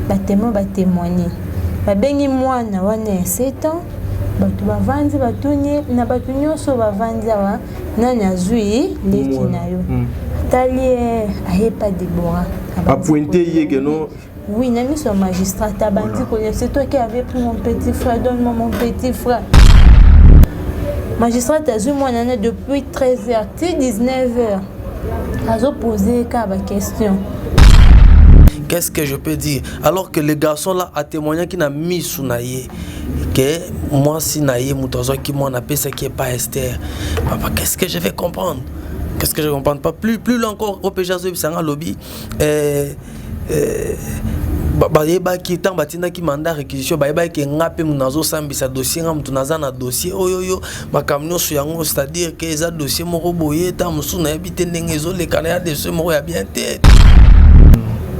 batemo batémoigner babengi mwana wana 7 ans bato bavandi batuni na bato nyonso bavandi awa nani azwi leki na yo tali ayepa Déborah a pointé yegeno. Oui, Nami son magistrat a bandi c'est toi qui avais pris mon petit frère, donne-moi mon petit frère. Magistrat a vu mon année depuis 13h, 19h. A posé une question. Qu'est-ce que je peux dire? Alors que les garçons là a témoigné qu'il n'a mis sous naïe. Que moi si naïe moutozo qui m'en appelle ce qui est pas Esther. Papa, qu'est-ce que je vais comprendre? Qu'est-ce que je comprends pas? Plus encore au PJ c'est un lobby. Bayeba qui tant batina qui mandat réquisition bayeba qui ngape munazo sambisa dossier ngam tunaza na dossier oyoyo makamno su yango c'est-à-dire que eza dossier moko boye ta musu na ebite ndengezo le kana de ce moko ya bien tête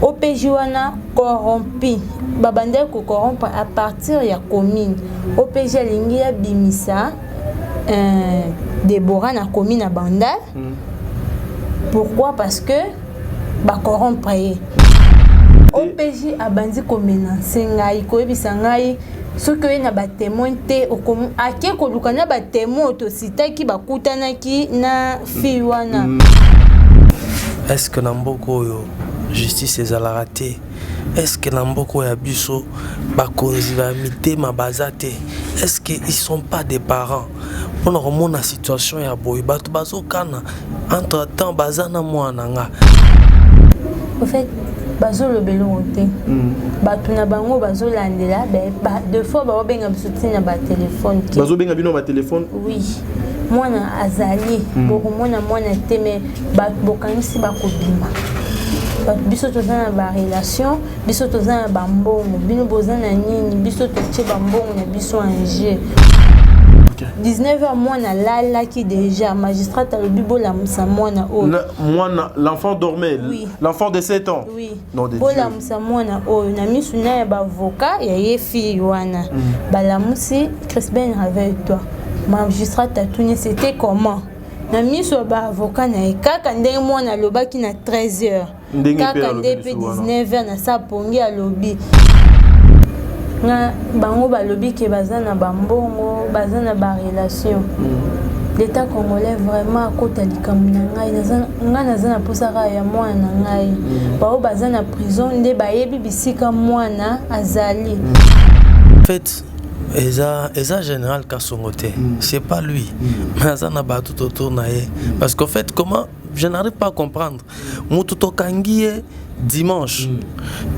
OPJ wana corrompu babande ko corrompre à partir ya commune OPJ lingi ya bimisa Déborah na commune à Bandal. Pourquoi? Parce que ba corrompre OPJ a bandi komenanse ngai koyebisa ngai soki na ba témoin te okomu ake koluka na ba témoin otositaki bakutanaki na fille wana. Est-ce que Namboko yo justice ezala raté? Est-ce que Namboko ya biso bakonzi ba mité mabazate? Est-ce que ils sont pas des parents? On a remonté la situation ya boy bato bazokana entre temps bazana mwana nga. En fait bazo le belonté bato na bango bazo landela deux fois ba benga bisoutien na ba téléphone bazo benga bino ba téléphone. Oui mwana azali boko mwana teme ba bokanisi ba kobima bato biso tozana ba relation biso tozana ba mbongo bino bozana nini biso totie ba mbongo na biso anje 19h mwana lala qui déjà magistrat a le bibo la musa mwana o mwana l'enfant dormait oui. L'enfant de 7 ans oui non de la musa mwana o na misu na ba avocat ya ye fille wana bala musi Crispin avec toi magistrat a tuni c'était comment na misu ba avocat na kaka ndenge mwana lobaki na 13h kaka ndenge 19h na sa pongi a lobby na bango balobi ke bazana bambongo bazana ba relation l'état congolais vraiment akota likamu na ngai nazana posaka ya mwana ngai bao bazana prison nde bayebi bisika mwana azali en fait Eza général Kassongote, c'est pas lui. Mais azana ba tout autour naé parce qu'en fait comment je n'arrive pas à comprendre. Mututo kangie dimanche.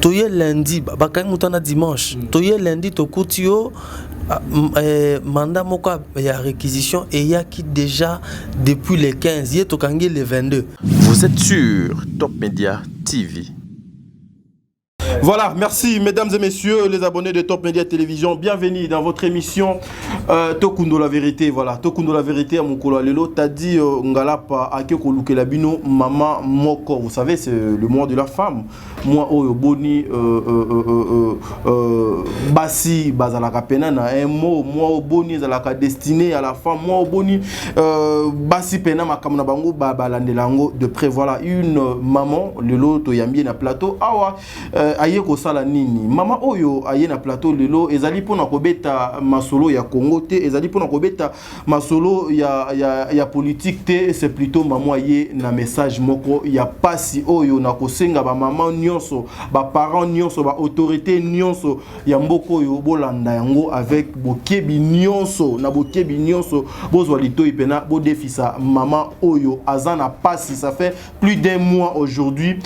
Toye lundi, bakangi mutana dimanche. Toye lundi to kutio mandat moko ya réquisition et il y a qui déjà depuis les 15, il to kangi les 22. Vous êtes sur Top Media TV. Voilà, merci mesdames et messieurs les abonnés de Top Media Télévision. Bienvenue dans votre émission Tokundo la vérité. Voilà, Tokundo la vérité à Mokolo Lelo. T'as dit Ngalapa Akeko Lukelabino Maman Moko. Vous savez, c'est le mois de la femme. Moi, Boni Bassi Bazalaka Penana. Un mot, moi, Boni Zalaka destiné à la femme. Moi, Boni Bassi Penama Kamnabango Babalandelango. De près, voilà, une maman, Lelo Toyambi na plateau. Awa. Aye ko sala nini mama oyo aye na plateau lelo ezali pona kobeta masolo ya Congo te ezali pona kobeta masolo ya politique te c'est plutôt maman aye na message moko ya pasi oyo na kosenga ba maman nyonso ba parents nyonso ba autorité nyonso ya mboko oyo bolanda yango avec bokebi nyonso na bokebi nyonso bozwa litoi pena bo defisa maman oyo azana pasi ça fait plus d'un mois aujourd'hui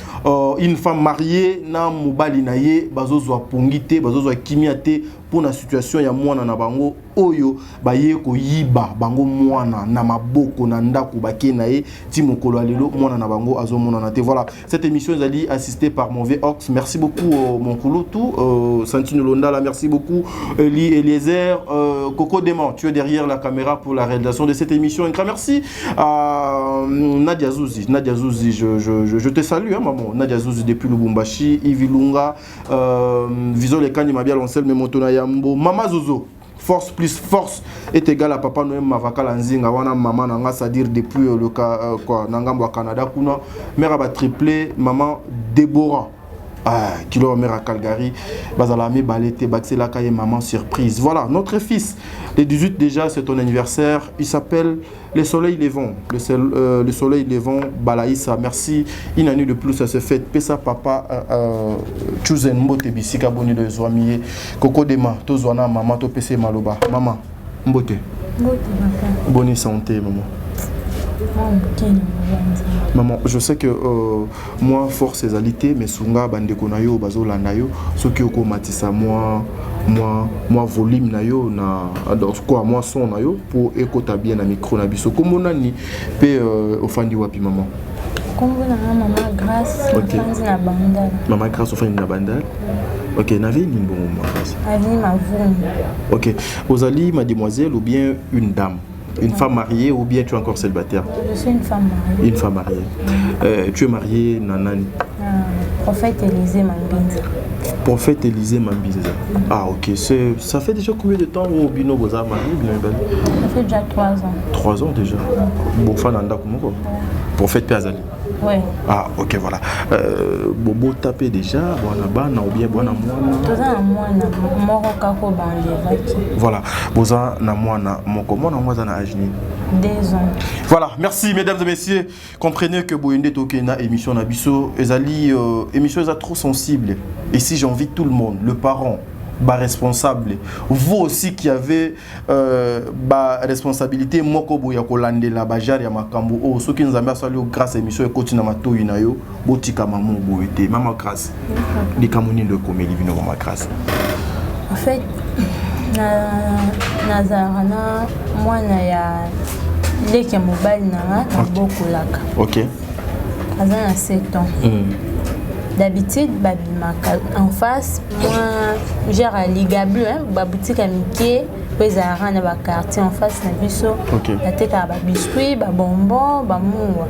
une femme mariée na mobali na ye bazozwa pongite bazozwa kimia te pour la situation ya mwana na bango oyo baye ko yiba bango mwana na maboko na ndako bake na ye ti mokolo alelo mwana na bango azomona na te. Voilà, cette émission est allée assistée par Mauvais Ox. Merci beaucoup mon kulutu Santino Londala, merci beaucoup Eli Eliezer Coco Dément, tu es derrière la caméra pour la réalisation de cette émission. Un grand merci à Nadia Zouzi. Nadia Zouzi, je te salue hein, maman. Nadia Zouzi depuis Lubumbashi, Ivilunga, Visol et Kani Mabia Lancel Memotona Yambo, Mama Zozo. Force plus force est égal à Papa Noël Mavaka Lanzinga wana maman nanga c'est-à-dire depuis le cas quoi Nangambo Canada kuna mère a triplé maman Déborah Kilo mère à Calgary, Bazalami Balete, Baxela Kaye maman surprise. Voilà, notre fils, le 18 déjà, c'est ton anniversaire. Il s'appelle Le Soleil Levant. Le Soleil Levant, Balaïsa. Merci. Une année de plus, ça se fait. Pesa papa, Chuzen Mbote Bisika Boni de Zoamiye, Koko Dema, Tozwana, maman, to PC Maloba. Maman, Mbote. Bonne santé, maman. Maman, je sais que moi, force et alité, mais sunga bandeko na yo, bazo landayo, ce qui oko matissa moi volume na yo na quoi moi son na yo pour écouter bien na micro na biso. Comment nani pe ofandi wapi maman? Comment na maman grâce ofandi na bandal. Maman grâce ofandi na bandal. Ok, n'avez ni bon maman grâce. Avenue Mavoum. Ok, Ozali mademoiselle ou bien une dame? Une femme mariée ou bien tu es encore célibataire? Je suis une femme mariée. Une femme mariée. Tu es mariée, Nanani? Prophète Élisée Mambinza. Prophète Élisée Mambinza. Ah ok, ça fait déjà combien de temps au Bino Boza marié? Ça fait déjà 3 ans. 3 ans déjà? Bon, Fananda comment? Prophète Péazali. Oui. Ah ok, voilà. Bobo tapé déjà, Bana ou bien Bana Moana? Toza na Moana, Moroka ko bandevaki. Voilà, Boza na Moana, Moko Moana Moana na Ajni. 2 ans. Voilà, merci mesdames et messieurs. Comprenez que Boyende Tokena émission Nabiso, Ezali émission est trop sensible. Et si j'invite tout le monde, le parent, bah responsable, vous aussi qui avez bah responsabilité, moko boya kolande la bajar ya makambo o ceux qui nous ont sali grâce à émission ekoti na mato inayo botika maman boyete maman grâce les kamoni de comédie bino maman grâce. En fait nazarana mwana ya leke mobile na bokolaka. OK. Azana 7 ans. D'habitude, babimaka en face, moi, genre à Ligabu, ma boutique à Mickey, puis à Rana, ba quartier en face, na biso, la tête à biscuit, ba bonbon, ba moua.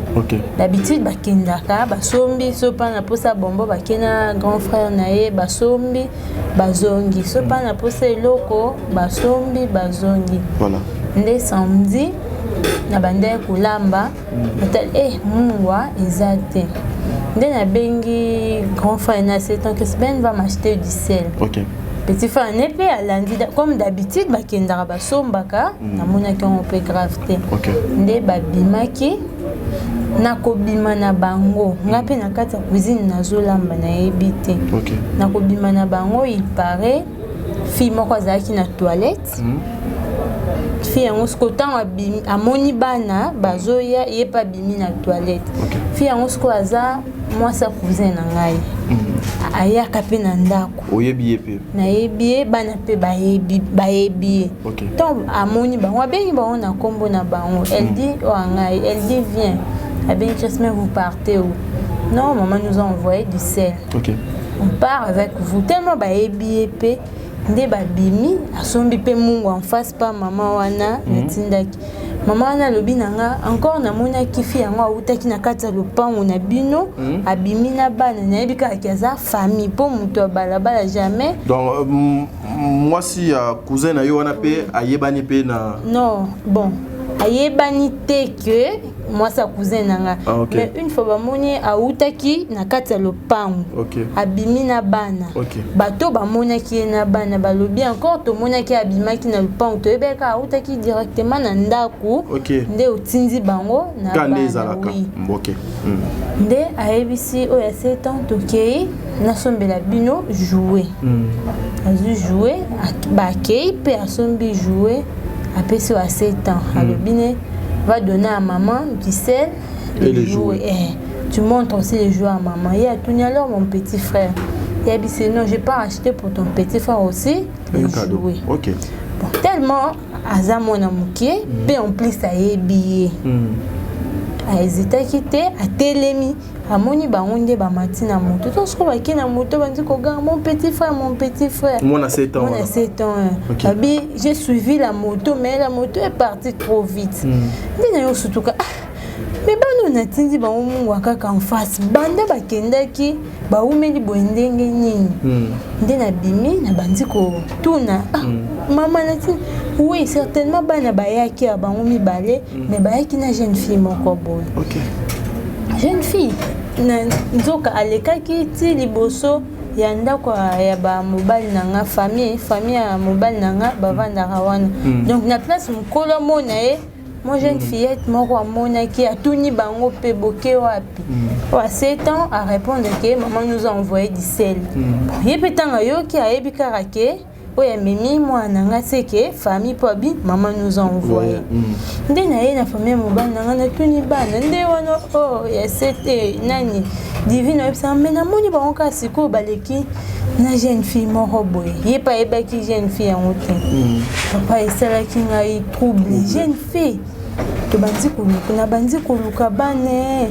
D'habitude, ba kendaka, ba sombi, sopa na posa bonbon, ba kena grand frère nae, ba sombi, ba zongi, sopa na posa eloko, ba sombi, ba zongi. Voilà. Nde samedi, na bande kulamba, moua, ezate. Dès la bengi grand frère na 7 ans que Ben va m'acheter du sel. OK. Petit frère n'est pas à lundi comme d'habitude ba kendara ba sombaka na mona ki on peut gravité. OK. Ndé ba bimaki na kobima na bango ngapi na kati ya cuisine na zolamba na ebité. OK. Na kobima na bango il paraît fille moko azaki na toilette. Fille en scotant a moni bana bazoya ye pa bimi na toilette. Fille en squaza moi sa cousin na ngai aya kapé na ndako oyebi pe na yebi bana pe bayebi donc a moni ba wa bengi ba on a kombo na bango elle dit oh ngai elle dit viens a ben Jasmine vous partez où? Non maman nous a envoyé du sel. OK. On part avec vous tellement bayebi pe nde babimi asombi pe mungu en face pa maman wana netindaki maman wana lobi nanga encore na mona kifi yango utaki na kati ya lopango na bino abimi na bana na yebi ka kiaza famille po muto balabala jamais. Donc moi si cousin na yo wana pe ayebani pe na non bon ayebani te que moi sa cousin nanga mais une fois bamoni autaki na kati ya lopango abimi na bana bato bamonaki na bana balobi encore to monaki abimaki na lopango to ebeka autaki directement na ndako nde otindi bango na bana nde ayebisi oyo ya 7 ans tokei nasombela bino jouer azu jouer bakei pe asombi jouer après ça à 7 ans le bine va donner à maman du sel et les jouets. Tu montres aussi les jouets à maman. Il y a tout alors mon petit frère. Il a dit non, j'ai pas acheté pour ton petit frère aussi les jouets. OK. Bon, tellement azamo na mukie, pe en plus ça est billet. A hésité à quitter à Télémi. À moni bangonde ba matina moto. Tout ce qu'on va qui na moto bandi ko ga mon petit frère. Moi on a 7 ans. On a 7 ans. Abi j'ai suivi la moto mais la moto est partie trop vite. Ndina yo surtout ka mais bano na tindi ba umu wakaka en face. Banda ba kendaki ba umeli boendenge nini. Ndina bimi na bandi ko tuna. Maman na tindi oui certainement bana ba yaki ba umi balé mais ba yaki na jeune fille moko boy. OK. jeune fille nzoka alekaki ti liboso ya ndako ya ba mobile nanga famille ya mobile nanga bavandaka wana donc na place mokolo mona ye moi jeune fillette moko amonaki atuni bango pe boke wapi à 7 ans à répondre que maman nous a envoyé du sel ye petanga yoki ayebi kaka ke oya memi mwana nga seke famille pobi maman nous a envoyé nde na ye na famille mobile nanga na tuni bana nde wana oh ya c'était nani divine obsa mais na moni ba onka siko baleki na jeune fille moko boye ye pa ebaki jeune fille en route papa esalaki ngai trouble jeune fille to banzi kuluka na banzi kuluka bane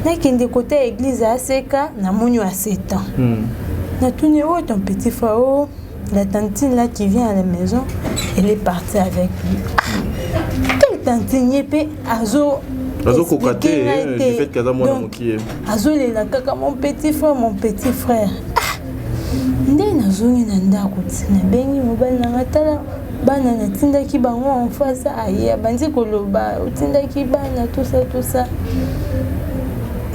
na kende côté église à seka na moni à 7 ans na tuni oh ton petit frère oh la tantine là qui vient à la maison, elle est partie avec lui. Quelle tantine yépé azo kokaté du fait qu'elle a mon amour qui est. Azo les la kaka mon petit frère. Ndé na zoni na ndako tsina bengi mobile na ngatala bana na tinda ki bango en face aye banzi koloba tinda ki bana tout ça.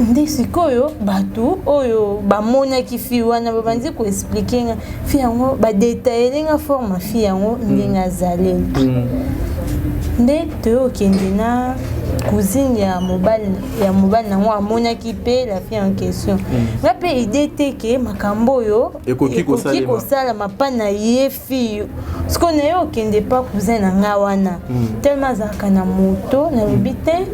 Nde sikoyo batu oyo bamonaki fi wana babanzi ko expliquer nga fi yango ba détailler nga forme fi yango ndinga zaleli nde to okende na cousine ya mobile nango amonaki pe la fille en question nga pe idée te ke makambo yo ekoki kosala mapana ye fi siko na yo okende pa cousine na nga wana tellement azalaka na moto na lobi te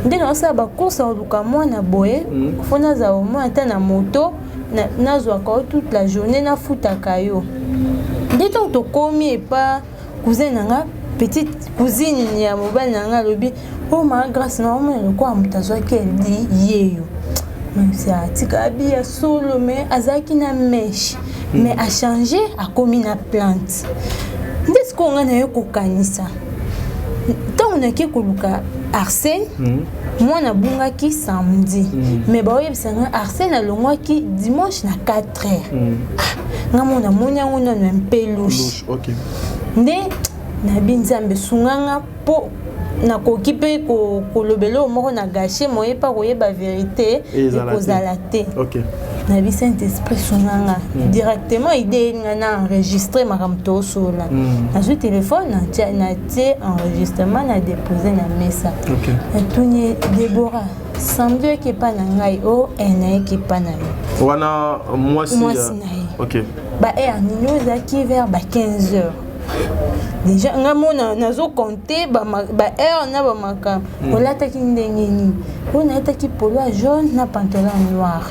nde naosala bacourse aoluka mwana boye fo nazala omoi ata na moto nazwaka yo toute la journée nafutaka yo nde ntango tokomi epa cousine nanga petite cousine ya mobali nanga alobi o ma grâce na omona lokola moto azwaki eldi yeyo si atika abi ya solo mais azalaki na meshe mais achange akomi na plante nde sikoyo nga na yo kokanisa ntango nake koluka Arsène mwana bungaki samedi mais baoyebisanga Arsène alongwaki dimanche na 4h nga mona moni yango nano mpe louche nde nabi nzambe sunganga po nakoki mpe kolobela moko na gâché moyepa koyeba vérité ekozala te nabi Saint-Esprit sunganga directement idée nga na enregistré makambo tosola nazwi téléphone na tie enregistrement na déposé na mesa natuni Déborah samedi ekepa na ngai o ena ekepa na yo wana mwasi na ye ba heure nini ozalaki vers ba 15h déjà nga mona nazo compter ba heure na ba makambo olataki ndenge nini onalataki polo jaune na pantalon noir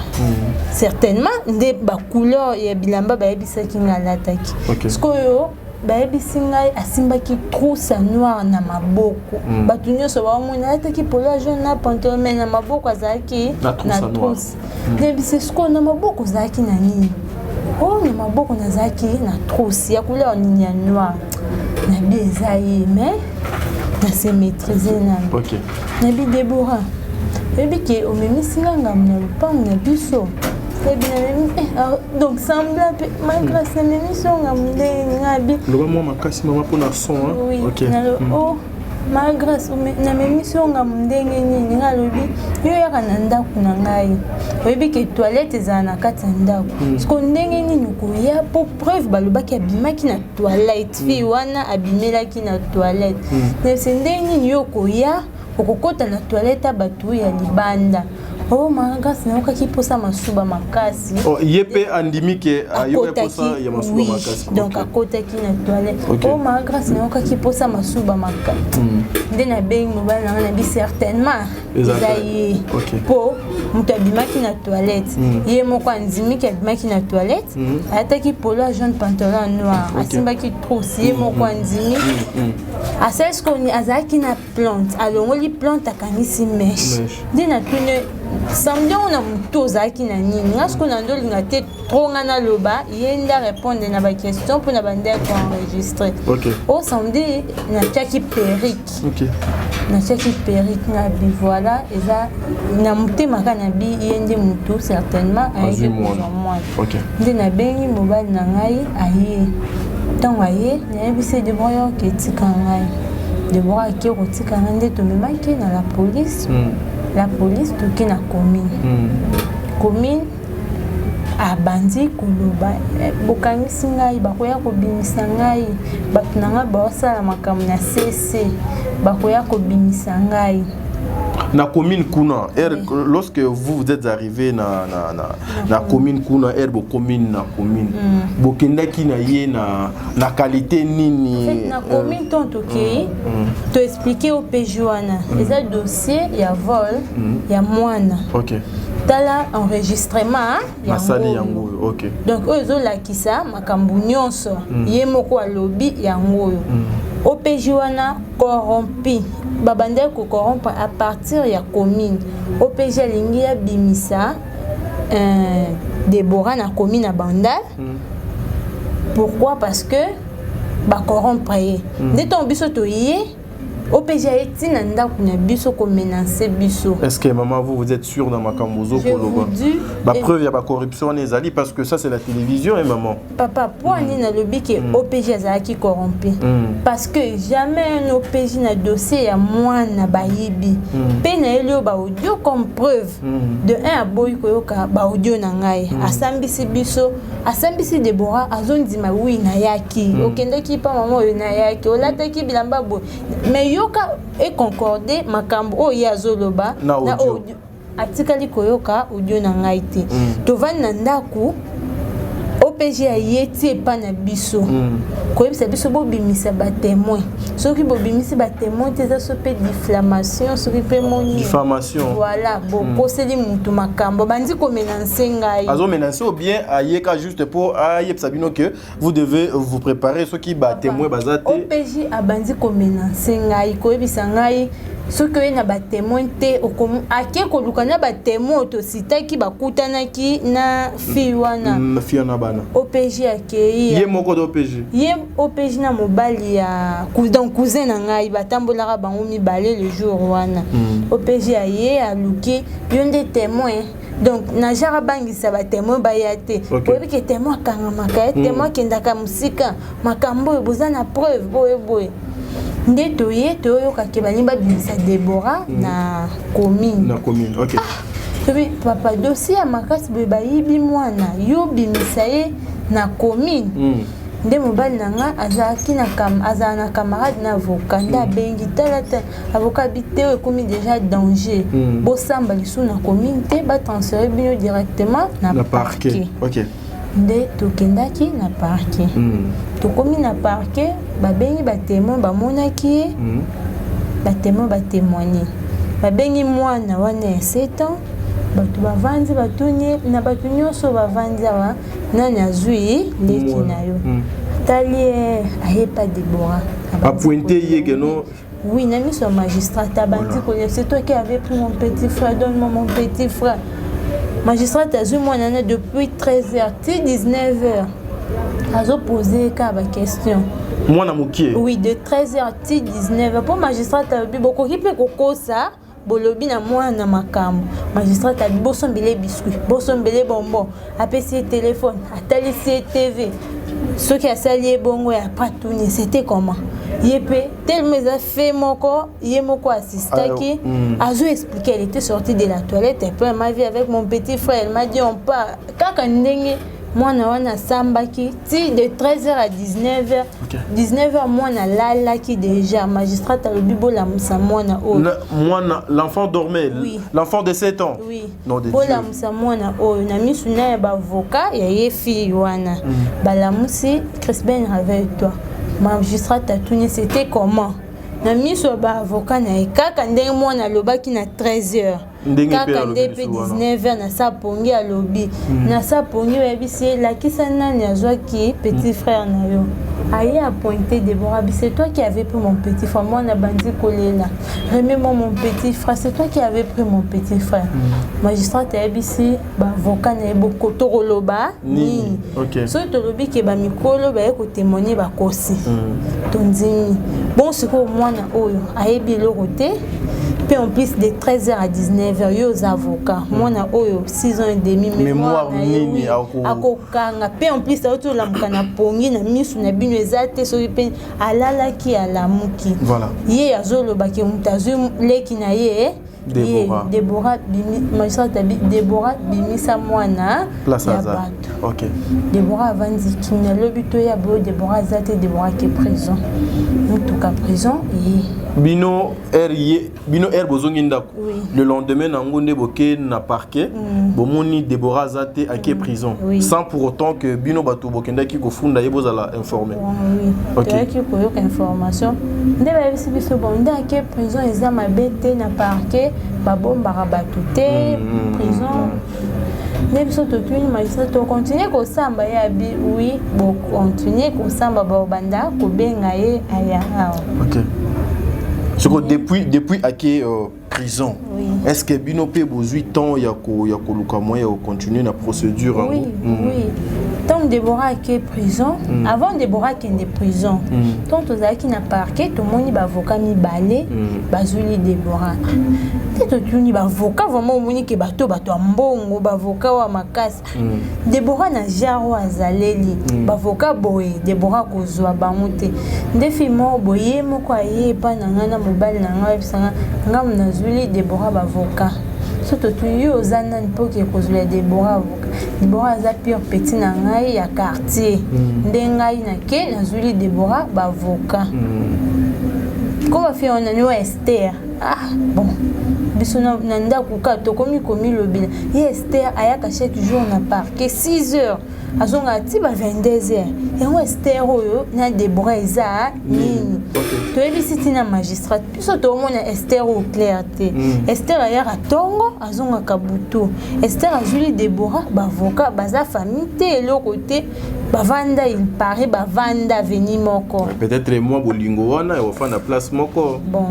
certainement nde ba couleur ya bilamba bayebisaki nga alataki sikoyo bayebisi ngai asimbaki trousse noire na maboko bato nyonso bamona alataki polo jaune na pantalon mais na maboko azalaki na trousse ndebisi sikoyo na maboko ozalaki na nini oh na maboko nazalaki na trousse ya couleur nini ya noir nabi eza ye mais nase maîtriser nani nabi Déborah oyebi ke omemisi nga ngambo na lopango na biso ebi na donc sembla mpe magrâce namemisi o ngambo ndenge ngabi loba mwa makasi mama mpona son o magrâce namemisi o ngambo ndenge nini nga alobi yo yaka na ndako na ngai oyebi ke toilette ezala na kati ya ndako siko ndenge nini koya po preuve balobaki abimaki na toilette fille wana abimelaki na toilette nese ndenge nini yo koya okokota na toilette bato ya libanda oh magrâce naokaki posa masuba makasi ye mpe andimi ke ayoka posa ya masuba makasi donc akotaki na toilette oh magrâce naokaki posa masuba makasi nde nabengi mobali nanga nabi certainement eza ye po moto abimaki na toilette ye moko andimiki abimaki na toilette ayataki polo ya jaune pantalon noir asimbaki trousse ye moko andimi asali sikoni azalaki na plante alongoli plante akangisi meshe nde natuni samedi on a moto ozalaki na nini nga sikoyo na nde olinga te tro nga naloba ye nde arépondre na baquestion mpona bande ya koenregistre o samedi natiaki perrique nga bi voilà eza na motema kaka na bi ye nde moto certainement ayeki kozwa mwana nde nabengi mobali na ngai aye ntango aye nayebisi Déborah yoke etika ngai Déborah ake kotika ngai nde tomemaki na la police la police toki na commune commune abandi koloba bokangisi ngai bakoya kobimisa ngai bato na ngai baosala makambo na CC bakoya kobimisa ngai na commune kuna lorsque vous êtes arrivé na commune kuna commune na commune bokendaki na ye na qualité nini na commune tonto ke to expliquer au PJ wana eza dossier ya vol ya mwana OK tala enregistrement ya yango OK donc ozo lakisa makambu nyonso ye moko alobi yango OPJ wana corrompu babande ko corrompre à partir ya commune OPJ lingi ya bimisa Deborah na commune na Bandal pourquoi parce que ba corrompre ye ndeto biso to ye OPJ eti na ndako na biso ko menacer biso. Est-ce que maman vous êtes sûr dans Makambozo Koloba? Ba preuve ya ba corruption nezali parce que ça c'est la télévision et maman. Papa pour ni na lobi que OPJ azaki corrompu parce que jamais un OPJ na dossier ya mwana bayibi. Pe na elio ba audio comme preuve de un aboyi koyoka ba audio na ngai asambisi biso asambisi Deborah azondima oui na yaki okendeki pa maman yo na yaki olataki bilamba bo mais yoka et concordé makambo o ya zoloba na audio atikali koyoka audio na ngai te tovani na ndaku OPJ ayeti pa na biso koyebisa biso bobimisa ba témoin soki bobimisi ba témoin te za sope diffamation soki pe moni diffamation voilà bokoseli mutu makambo bandi ko menacer ngai azo menacer ou bien ayeka juste pour ayebisa bino que vous devez vous préparer soki ba témoin bazate OPJ abandi ko menacer ngai koyebisa ngai soki oye na ba témoin te ake koluka na ba témoin to sitaki bakutanaki na fille wana bana OPJ akei ye moko do OPJ ye OPJ na mobali ya cousin na ngai batambolaka bango mibale le jour wana OPJ aye aluki yonde témoin donc na jara bangisa ba témoin bayate oyebi ke témoin kangamaka témoin kendaka musika makambo boza na preuve boye nde toye toyoka balimba bimisa Deborah na commune OK papa dossier ya makasi boye bayibi mwana yo bimisa ye na commune nde mobali na nga azala na camarade na avocat nde abengi talata avocat bite ekomi déjà danger bosamba lisu na commune te batransfere bino directement na parquet OK nde tokendaki na parquet tokomi na parquet babengi batémoin bamonaki ye batémoin batémoigné babengi mwana wana ya 7 ans bato bavandi batuni na bato nyonso bavandi awa nani azwi leki na yo tali ayepa Deborah apointe ye geno oui na miso magistrat abandi kolia c'est toi qui avais pris mon petit frère donne-moi mon petit frère magistrat azwi mwana na depuis 13h ti 19h azo poser ka ba question mwana mokie oui de 13h ti 19h pour magistrat alobi bokoki pe kokosa bolobi na mwana makambo magistrat a bosombele biscuit bosombele bonbon apesi téléphone atalisi TV soki asali bongo ya patuni c'était comment yepé tellement ça fait moko ye moko assistaki azo expliquer elle était sortie de la toilette et puis elle m'a vu avec mon petit frère elle m'a dit on part kaka ndenge mwana wana sambaki ti de 13h à 19h 19h mwana lalaki déjà magistrat alobi bola musa mwana oyo mwana l'enfant dormait l'enfant de 7 ans oui bola musa mwana oyo na misu na ya bavocat ya ye fille wana balamusi Crispin réveille-toi magistrat atuni c'était comment na misu ba avocat na ekaka ndenge mwana lobaki na 13h kaka nde pe 19h na sapongi alobi na sapongi oyebisi lakisa nani azwaki petit frère na yo aye appointé Deborah c'est toi qui avais pris mon petit frère moi na bandi kolela remets-moi mon petit frère c'est toi qui avais pris mon petit frère magistrat oyebisi ba avocat na bokoto koloba nini so tolobi ke ba mikolo ba ko témoigner ba kosi tonzini bon siko mwana oyo ayebi lokote puis en plus de 13h à 19h yo avocats mwana oyo 6 ans et demi mémoire nini akokanga puis en plus auto lamuka na pongi na misu na bino ezate so pe alalaki alamuki voilà ye azoloba ke mutazu leki na ye Déborah magistrat tabi Déborah bimisa mwana place ya Aza. bato. OK. Déborah avandi kimia lobito ya bo Déborah zate Déborah qui prison. Mutuka prison et Bino bozongi ndako. Le lendemain nango nde boke na parquet bomoni Déborah zate à qui prison sans pour autant que bino bato bokenda ki kofunda yeboza la informer. Oui. OK. Qui koyoka information. Nde ba bisi biso bon nda qui prison eza mabete na parquet babombaka bato te prison. Ne biso totuni magistrat to continuer ko samba ya bi oui bo continuer ko samba ba banda ko benga ye aya. OK. Depuis à qui prison. Oui. Est-ce que bino pe bozui temps ya ko luka moya continuer la procédure? Oui. Tant Déborah qui est prison, avant Déborah qui est de prison, tant aux qui n'a parquet, tout le monde va avocat mi balé, bazuli Déborah. Tout le monde va avocat vraiment moni que bateau ambongo, avocat wa makas. Déborah n'a jaro azaleli, avocat boy, Déborah kozwa bamuté. Defi mo boye mo kwa ye pa na ngana mobile na ngwa bisanga ngam na zuli Déborah avocat. Surtout yo zana pour que kozwa Déborah avocat. Déborah za pire petit na ngai ya quartier. Ndengai na ke na zuli Déborah avocat. Comment fait on a nous Esther? Ah bon. Biso na ndako ka to komi le bilan. Esther ayaka chaque jour na parquet 6 heures. Azonga ti ba 22 heures. Et on Esther oyo na Déborah eza nini. To ebisi tina magistrat. Biso to mona Esther au clarté. Esther ayaka tongo azonga kabutu. Esther azuli Déborah ba avocat baza famille te le côté bavanda il paraît bavanda veni moko. Peut-être moi bolingo wana et fa na place moko. Bon.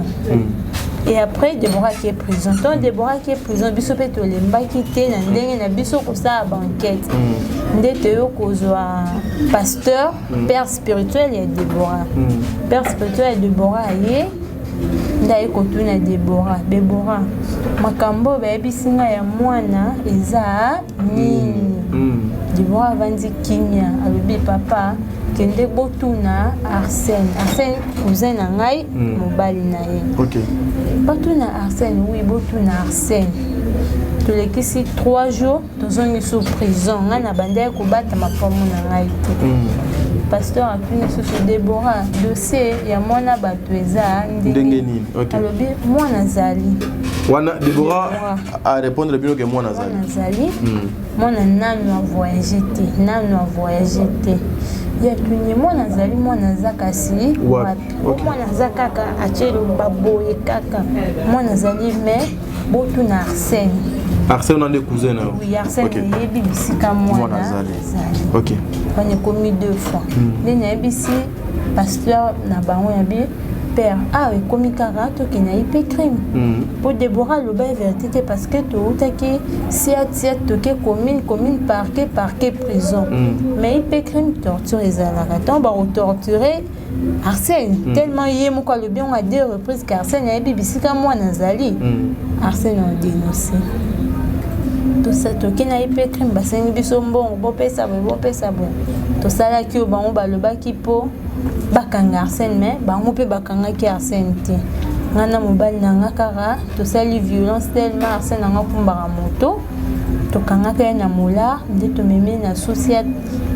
Et après Déborah qui est prison. Tant Déborah qui est prison biso pe to lemba kité na ndenge na biso ko sa banquette. Ndete yo kozwa pasteur, père spirituel et Déborah. Père spirituel et Déborah ye ndaye kotuna Déborah makambo ba bisinga ya mwana eza nini. Déborah vandi kimia alobi papa kende botuna Arsène cousin na ngai mobali na ye. OK. Botuna Arsène oui botuna Arsène. To lekisi 3 jours tozongi sous prison ngana bandai ko bata mafamu na ngai. Pasteur a tuni sous Déborah dossier ya mwana bato eza ndenge nini. OK. Alobi mwana zali. Wana Déborah a répondre bien que mwana zali. Mwana zali. Mwana nanu a voyager te. Ya tuni mwana zali mwana zakasi wapi. Mwana zakaka achelo baboye kaka. Mwana zali mais botuna Arsène. Arsène on a des cousins. Oui, Arsène yebi bisika mwana zali. OK. On est commis 2 fois. Les nabisi pasteur na bango yabi père ah oui commis karato qui n'a pas crime. Pour Déborah le bail vérité parce que tout taki si atia toke commune parquet prison. Mais il peut crime torture les alaraton ba torturer Arsène tellement yé mo quoi le bien à 2 reprises qu'Arsène yabi bisika mwana zali. Arsène a dénoncé. Tout ça toke na ipe crime basengi biso mbongo bopesa bo to sala ki o bango baloba ki po bakanga Arsène mais bango pe bakanga ki Arsène te ngana mobali na ngakara to sali violence tellement Arsène nga kumbara moto to kanga ka na mola nde to meme na société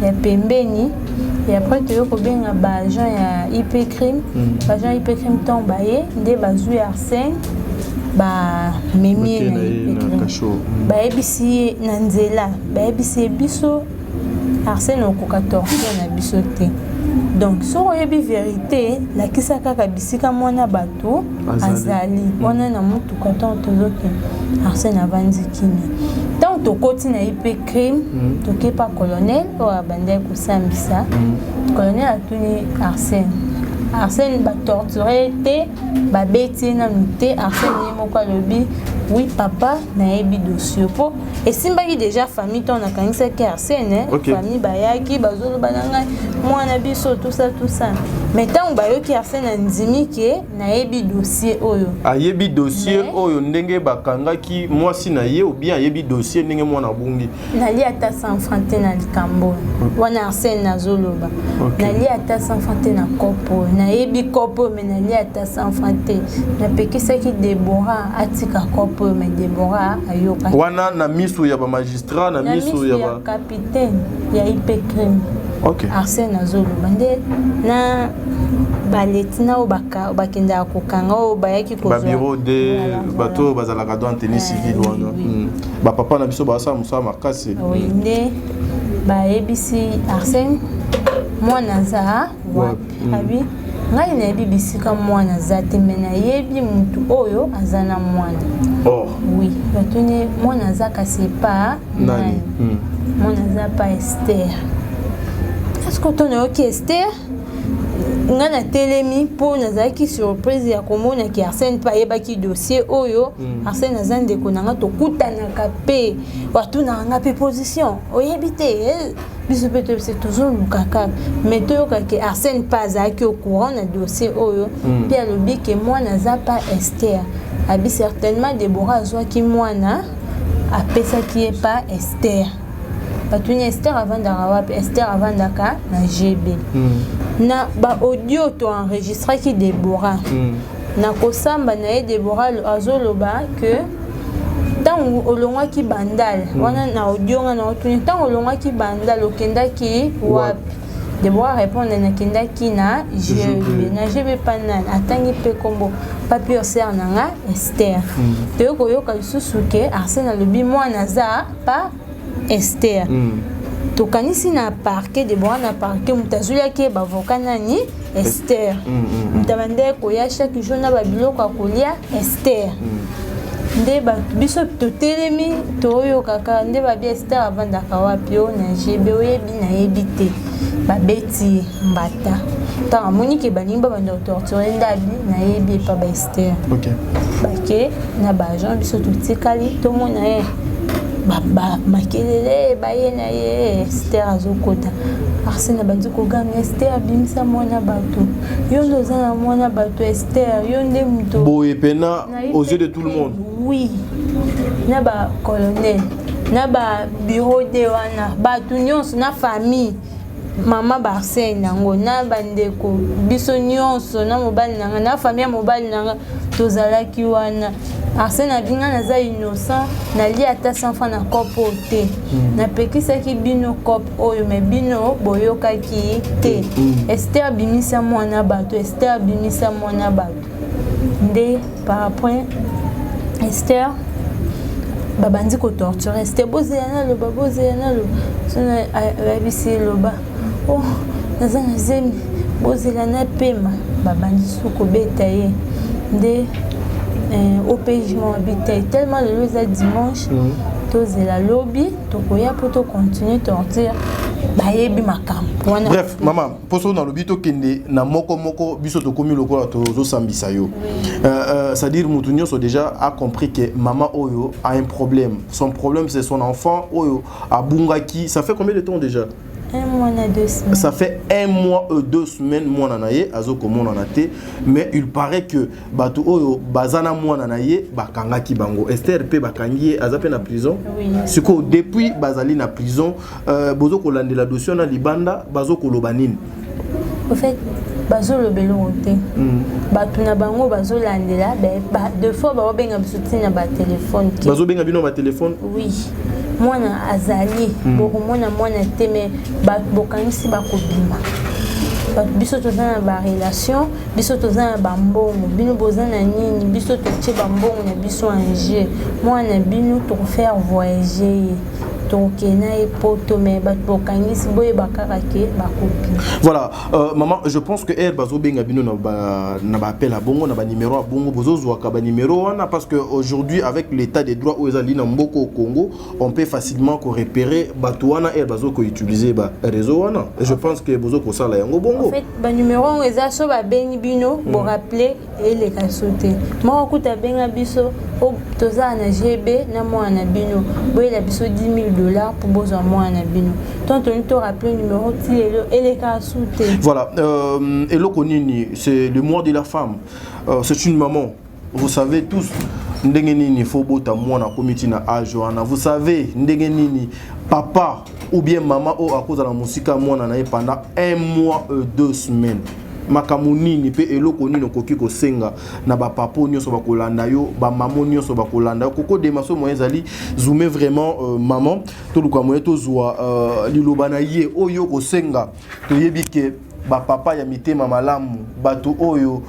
ya pembeni et après to yoko benga ba agent ya IP crime tombaye nde bazui Arsène ba memi na ba ebisi na nzela ba ebisi biso Arsène okoka torture na biso te donc so yebi vérité la kisa kaka bisika mwana bato azali wana na mutuka tonto loke Arsène avandi kini tant to koti na IP crime to ke pa colonel o abande ko sambisa colonel atuni Arsène ba torturer te ba beti na muté Arsène moko lobi oui papa nayebi dossier po esimbaki déjà famille ton akangisaki Arsène famille bayaki bazoloba na ngai mwana biso tout ça mais tant bayoki Arsène ndimi ke nayebi dossier oyo ayebi dossier oyo ndenge bakangaki mwasi na ye ou bien ayebi dossier ndenge mwana bungi nali ata s'enfronter na likambo wana Arsène nazoloba nali ata s'enfronter na kopo nayebi kopo mais nali ata s'enfronter na pekisaki Deborah atika kopo mais Deborah ayoka wana na misu ya ba magistrat na misu ya ba capitaine ya IP crime Arsène nazoloba nde na baletina obaka bakenda kokanga o bayaki ko ba bureau de bato bazalaka dans tenue civile wana ba papa na biso ba sa musa makasi nde bayebisi Arsène mwana za abi ngai nayebi bisika mwana za te me nayebi mutu oyo aza na mwana oui batuni mwana za kasi pa nani mwana za pa Esther est-ce que ton oki Esther nga na telemi po nazaki surprise ya komona ki Arsène pa yebaki dossier oyo Arsène aza ndeko nanga tokutanaka pe watunanga pe position oyebi te biso pe c'est toujours lukaka mais toyoka ke Arsène pa azalaki au courant na dossier oyo puis alobi ke mwana aza pa Esther abi certainement Deborah azwaki mwana apesaki ye pa Esther batuni Esther avandaka wapi Esther avandaka na GB na ba audio to enregistré ki Deborah na kosamba na ye Deborah azoloba que tant olongwa ki bandal wana na audio nga na otuni tant olongwa ki bandal okendaki wapi Deborah répondre na kendaki na GB panal atangi pe kombo papier ser nanga Esther te koyoka lisusu ke Arsène alobi mwana za pa Esther tokanisi na parquet Deborah na parquet mutazuliaki bavoka nani Esther mutabande koya chaque jour na babiloko akolia Esther nde biso totelemi toyokaka nde babi Esther avandaka wapi o na GB oyebi nayebi te babeti mbata tanga monike baningi babanda otorture ndabi nayebi epa ba Esther bake na baagent biso totikali tomona ye makelele baye na ye Esther azokota Arsène bandi koganga Esther abimisa mwana bato yo ndo oza na mwana bato Esther yo nde muto boye pena aux yeux de tout le monde oui na ba colonel na ba bureau de wana bato nyonso na famille mama Arsène nango na bandeko biso nyonso na mobali nanga na famille ya mobali nanga tozalaki wana Arsène abinga naza innocent nali ata sanfa na kopo te napekisaki bino kopo oyo me bino boyokaki te Esther abimisa mwana bato Esther abimisa mwana bato nde par après Esther babandi ko torturer Esther bozela loba sona abisi loba oh naza na zemi bozela na pema babandi suko beta ye nde au pays je m'habite tellement le jour dimanche tous la lobby to koya poto continuer torture bayebi makambo bref maman poso na lobby to kende na moko biso to komi lokola to zo sambisa yo c'est-à-dire mutu nyonso déjà a compris que maman oyo a un problème son problème c'est son enfant oyo abungaki ça fait combien de temps déjà 1 mois et 2 semaines. Ça fait 1 mois et 2 semaines moi nanaye azoko mon nanaté mais il paraît que bato oyo bazana moi nanaye bakanga ki bango Esther pe bakangi azape na prison siko depuis bazali na prison bozo ko landela dossier na libanda bazoko lobanine au fait bazo lobelo te bato na bango bazo landela deux fois ba benga biso na ba téléphone bazo benga bino ba téléphone oui mwana azali bokomona mwana te me bokanisi bakobima biso toza na barelation biso toza na bambongo bino boza na nini biso totie bambongo na biso en jeu mwana bino tokofaire voyager tokena e poto mais ba tokangisi boye bakarake ba copie. Voilà, maman, je pense que elle bazo benga bino na ba appel à bongo na ba numéro à bongo bozo zwa ba numéro wana parce que aujourd'hui avec l'état des droits aux alliés na mboko au Congo, on peut facilement repérer bato wana elle bazo ko utiliser ba réseau wana. Et je pense que bozo ko sala yango bongo. En fait, ba numéro eza so ba bengi bino bo rappeler et les ka sauter. Moi okuta benga biso o toza na GB na moi na bino. Boye la biso $10,000 pour bozo moi na bino. Tant on te rappeler numéro et les ka sauter. Voilà, Hello Konini, c'est le mois de la femme. C'est une maman. Vous savez tous, Ndengenini Fobota Mwana Komiti na Ajoana. Vous savez, Ndengenini papa ou bien maman ou à cause de la musique Mwana na pendant 1 mois 2 semaines. Makamunini pe eloko nini koki ko senga na ba papo nyonso ba kolanda yo ba maman nyonso ba kolanda yo koko de maso moyen zali zoomer vraiment maman to luka moyen to zwa liloba na ye oyo ko senga to yebi ke ba papa ya mitema malamu bato oyo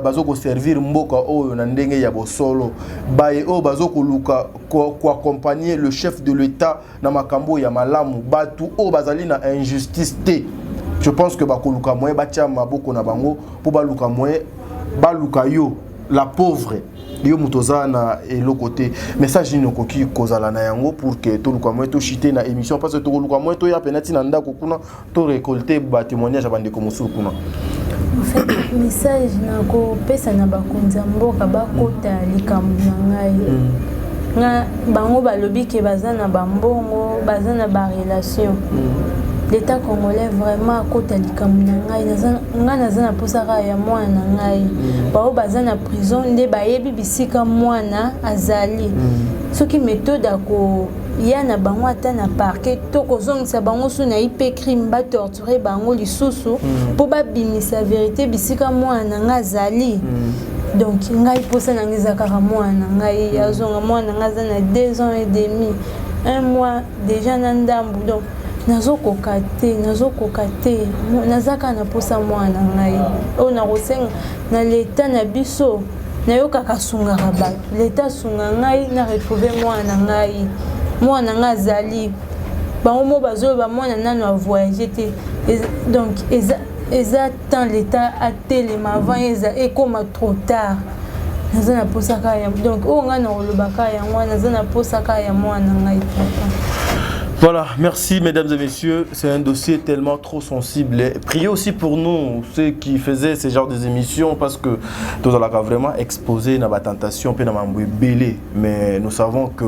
bazo ko servir mboka oyo na ndenge ya bosolo baye o bazo ko luka ko accompagner le chef de l'état na makambo ya malamu bato o bazali na injustice te. Je pense que bakoluka moye batia maboko na bango pour baluka moye baluka yo la pauvre yo mutoza na elo côté message ni koki kozala na yango pour que to luka moye to chiter na émission parce que to luka moye to ya penati na ndako kuna to récolter ba témoignage bande ko musu kuna. En fait, message na ko pesa na bakonza mboka bakota likambo na ngai. Nga bango balobi ke bazana bambongo bazana ba relation. L'État congolais vraiment à côté de Kamunangai, nazana posaka ya mwana ngai. Bao bazana prison nde bayebi bisika mwana azali. Soki méthode ako yana bango ata na parquet to kozongisa bango so na IP crime ba torturer bango lisusu po ba bimisa vérité bisika mwana nga azali. Donc ngai posa na ngizaka mwana ngai azonga mwana nga za na 2 ans et demi. 1 mois déjà na ndambu donc nazo kokate nazaka na posa mwana ngai o na kosenga na l'état na biso na yo kaka sunga rabat l'état sunga ngai na retrouver mwana nga zali bango mo bazo ba mwana nano a voyager te donc eza tant l'état a tellement avant et comme trop tard nazana posa kaya donc o nga na olobaka ya mwana nazana posa kaya mwana ngai papa. Voilà, merci mesdames et messieurs, c'est un dossier tellement trop sensible. Priez aussi pour nous, ceux qui faisaient ce genre d'émissions, parce que nous allons vraiment exposer la tentation, mais nous savons que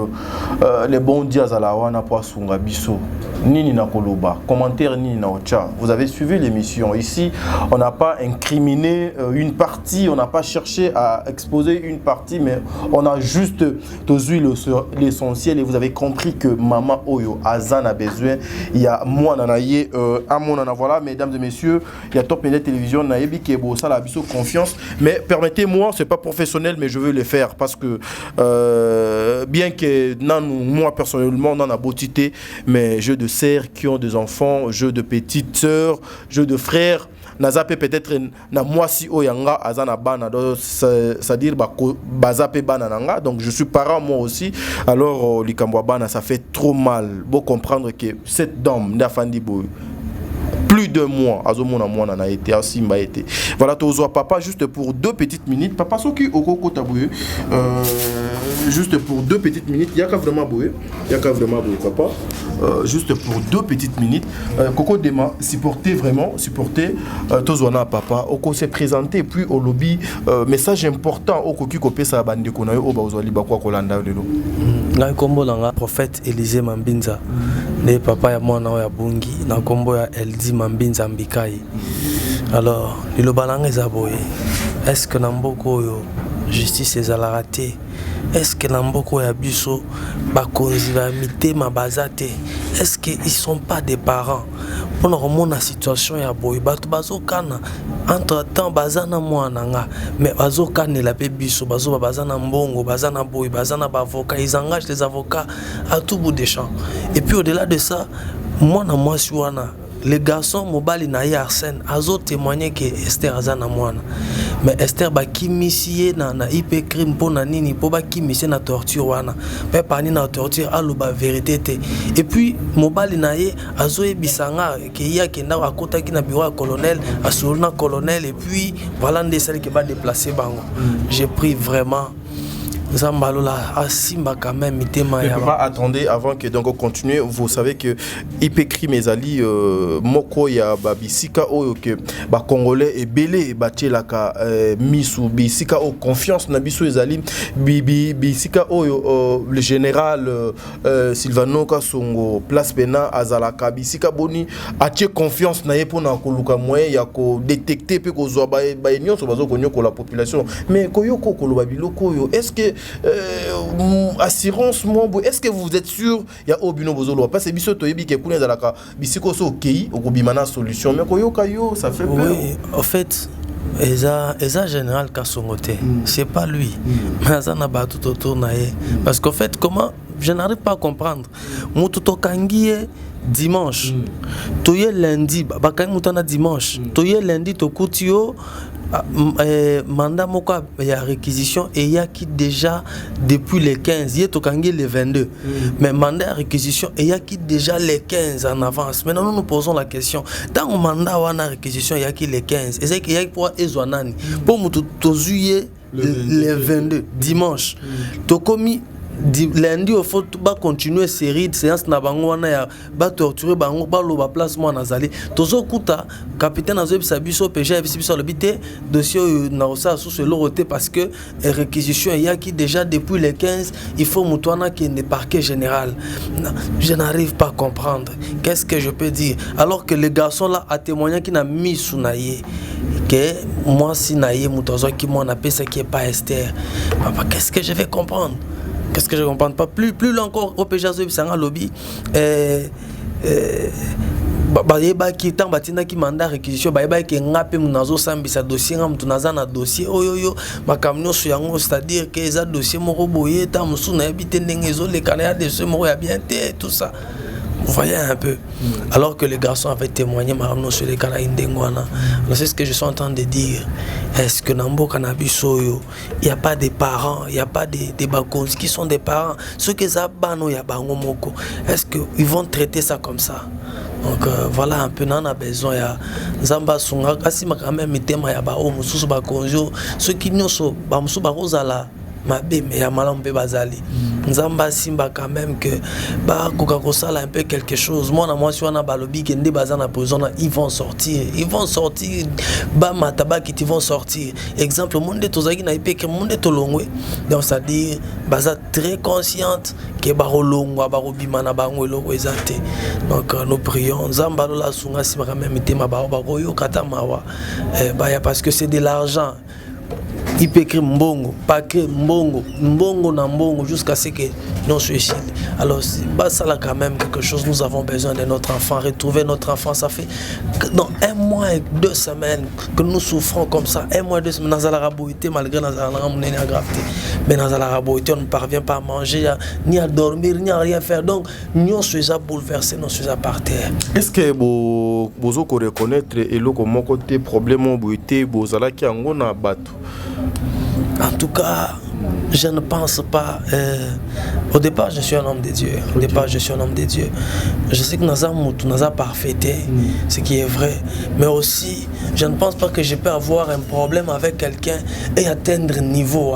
les bons dias à la wana poisson biso, ni na koloba, commentaire ni na ocha. Vous avez suivi l'émission. Ici, on n'a pas incriminé une partie, on n'a pas cherché à exposer une partie, mais on a juste l'essentiel et vous avez compris que maman Oyo a besoin, il y a moi nanaye à mon nana voilà mesdames et messieurs, il y a Top Media Télévision naebi qui est beau ça la biso confiance mais permettez-moi c'est pas professionnel mais je veux le faire parce que bien que moi personnellement on en a beauté mais jeux de sœurs qui ont des enfants, jeux de petites sœurs, jeux de frères nazape peut-être na moi si oyanga azana bana c'est-à-dire bazape bana nanga donc je suis parent moi aussi alors likambo bana ça fait trop mal bon comprendre que cette dame ndafandi boy plus de mois azomona mwana na été asimba été voilà tozo papa juste pour 2 petites minutes papa soki okoko tabouye juste pour 2 petites minutes yaka vraiment boye papa juste pour 2 petites minutes Koko Dema supporter tozo na papa oko s'est présenté puis au lobby message important oko ki kopesa bande ko na yo oba ozali bakwa kolanda lelo na kombo langa prophète Élisée Mambinza ne papa ya mwana ya bungi na kombo ya Eldi Mambinza Mbikai alors le balanga zaboye est-ce que na mboko yo justice ezala raté est-ce que na mboko ya biso bakonzi ba mitema bazate est-ce que ils sont pas des parents pour nous remonter la situation ya boy bato bazokana entre temps bazana mwana nga mais bazokana la pe biso bazo bazana mbongo bazana boy bazana ba avocat ils engagent les avocats à tout bout des champs et puis au-delà de ça moi si wana les garçons mobali na Arsène azo témoigner que Esther azana mwana mais Esther bakimisi na IP crime pour na nini pour bakimisi na torture wana pe pani na torture aloba vérité te et puis mobali na ye azoye bisanga ke ya kenda akota ki na bureau colonel asolna colonel et puis voilà des celles qui va déplacer bango. J'ai pris vraiment Zambalola Asimba quand même attendez avant que donc on continue. Vous savez que IP Mezali moko ya babisika oyo que ba congolais et belé batelaka misu bisika o confiance na biso ezali bisika oyo le général Silvano Kasongo place pena azalaka bisika boni atie confiance na ye pona koluka moyen ya ko détecter pe ko zo ba nyonso bazo konyo ko la population mais koyoko koloba biloko yo est-ce que assurance moi est-ce que vous êtes sûr il y a obino bozolo parce que biso toyebi ke kuna zalaka bisiko so okei okobimana solution mais koyoka yo ça fait peur. Oui, en fait Eza général Kasongote, c'est pas lui. Mais ça n'a pas tout autour naé parce qu'en fait comment je n'arrive pas à comprendre. Mututo kangie dimanche. Toye lundi, bakang mutana dimanche. Toye lundi to kutio mandat moko ya réquisition et ya qui déjà depuis les 15 hier tokangi les 22 mais mandat à réquisition et ya qui déjà les 15 en avance. Maintenant nous nous posons la question dans le mandat ou en réquisition il y a qui les 15 et c'est qu'il y a pour ezwanani pour mutu tozuye les 22 dimanche to commis lundi au faut ba continuer série de séance na bango wana ya ba torturer bango ba loba place moi nazali tozo kuta capitaine azo biso PG biso le bité dossier na osa sous le roté parce que réquisition il y a qui déjà depuis les 15 il faut mutuana qui est parquet général. Je n'arrive pas à comprendre qu'est-ce que je peux dire alors que le garçon là a témoigné qu'il n'a mis sous naïe que moi si naïe mutozo qui moi n'a pas ce qui est pas Esther. Papa qu'est-ce que je vais comprendre? Qu'est-ce que je ne comprends pas plus encore au PJ Sanga Lobby ba ki tant batina ki mandat réquisition ba ki ngape munazo sambisa dossier ngam tunaza na dossier oyoyo makamno su yango c'est-à-dire que ça dossier moko boye ta musu na habité ndenge zo le kana ya dossier moko ya bien té tout ça. Vous voyez un peu. Alors que les garçons avaient témoigné makamno sur les kana indengwana. C'est ce que je suis en train de dire. Est-ce que Nambo Kanabisoyo, il n'y a pas des parents, il n'y a pas des bakons qui sont des parents, ceux qui zabano ya bango moko. Est-ce qu'ils vont traiter ça comme ça? Donc voilà un peu on a besoin ya Zamba Sunga Kasima quand même tema ya ba o mususu bakonjo ceux qui nyoso ba musu ba rozala mabe mais ya malambe bazali. Nzamba simba quand même que bah Coca Cola un peu quelque chose moi si on a balobi qui ndé bazan na prison ils vont sortir bah mataba qui vont sortir exemple monde tozaki na ipé que monde tolongwe donc ça dit baza très consciente que barolongwa barobima na bango eloko ezate donc nous prions Nzamba la sunga simba quand même tema ba yo kata mawa bah parce que c'est de l'argent. Il peut écrire mbongo, pas que mbongo na mbongo jusqu'à ce que non suicide. Alors bah ça là quand même quelque chose. Nous avons besoin de notre enfant, retrouver notre enfant. Ça fait dans 1 mois et 2 semaines que nous souffrons comme ça. 1 mois et 2 semaines dans la raboité malgré la gravité. Mais dans la raboité on ne parvient pas à manger, ni à dormir, ni à rien faire. Donc nous sommes bouleversés, nous sommes par terre. Est-ce que vous reconnaître et le comment côté problème au boité bozala qui angona bato? En tout cas, je ne pense pas. Au départ, je suis un homme de Dieu. Au départ, je suis un homme de Dieu. Je sais que nous avons parfaité, ce qui est vrai. Mais aussi, je ne pense pas que je peux avoir un problème avec quelqu'un et atteindre niveau.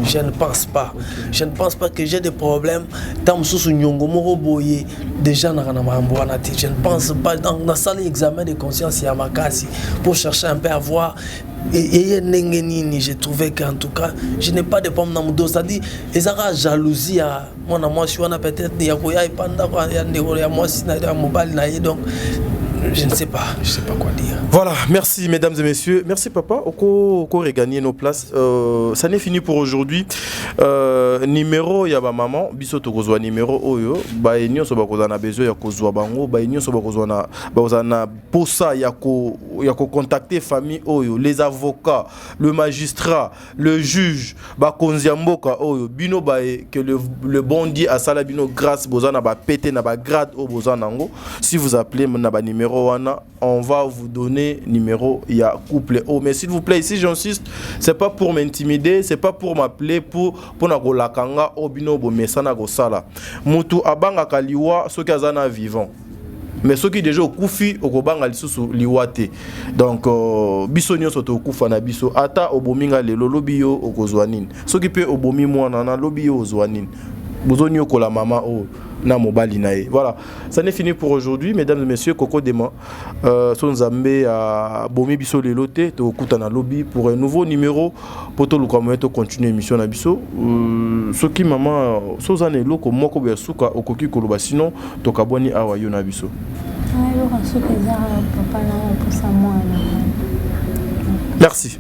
Je ne pense pas. Je ne pense pas que j'ai des problèmes. Je ne pense pas. Dans la salle d'examen de conscience, il y a ma casse pour chercher un peu à voir. Et j'ai trouvé qu'en tout cas, je n'ai pas de pommes dans mon dos. C'est-à-dire, il y a jalousie. Moi, je suis peut-être donc je ne sais pas quoi dire. Voilà, merci mesdames et messieurs. Merci papa. Oko regagner nos places. Ça n'est fini pour aujourd'hui. Numéro ya ba maman, biso to kozwa numéro oyo, ba enyo so ba kozana besoin ya kozwa bango, ba enyo so ba kozana posa ya ko contacter famille oyo, les avocats, le magistrat, le juge, ba konziamboka oyo, bino ba que le bon Dieu a sala bino grâce bozana ba pété na ba grade au bozanango. Si vous appelez na ba numéro wana, on va vous donner numéro ya couple. Oh, mais s'il vous plaît, ici j'insiste, c'est pas pour m'intimider, c'est pas pour m'appeler pour na go lakanga obino bo mesana go sala. Mutu abanga kaliwa soki azana vivant. Mais ceux qui déjà au koufi au kobanga lisusu liwate. Donc biso nyonso to kufa na biso ata obominga lelo lobi yo okozwanine. Ceux qui peut obomi mwana na lobi yo ozwanine. Bozoni yo kola mama o na mobali nae. Voilà, ça n'est fini pour aujourd'hui mesdames et messieurs. Koko Dema son nzambe a bomi biso lelo te to kuta na lobby pour un nouveau numéro pour to luka moto continuer émission na biso. Ceux qui maman sozane loko moko bya suka okoki koloba sinon to kaboni awa yo na biso. Papa na pour ça moi. Merci.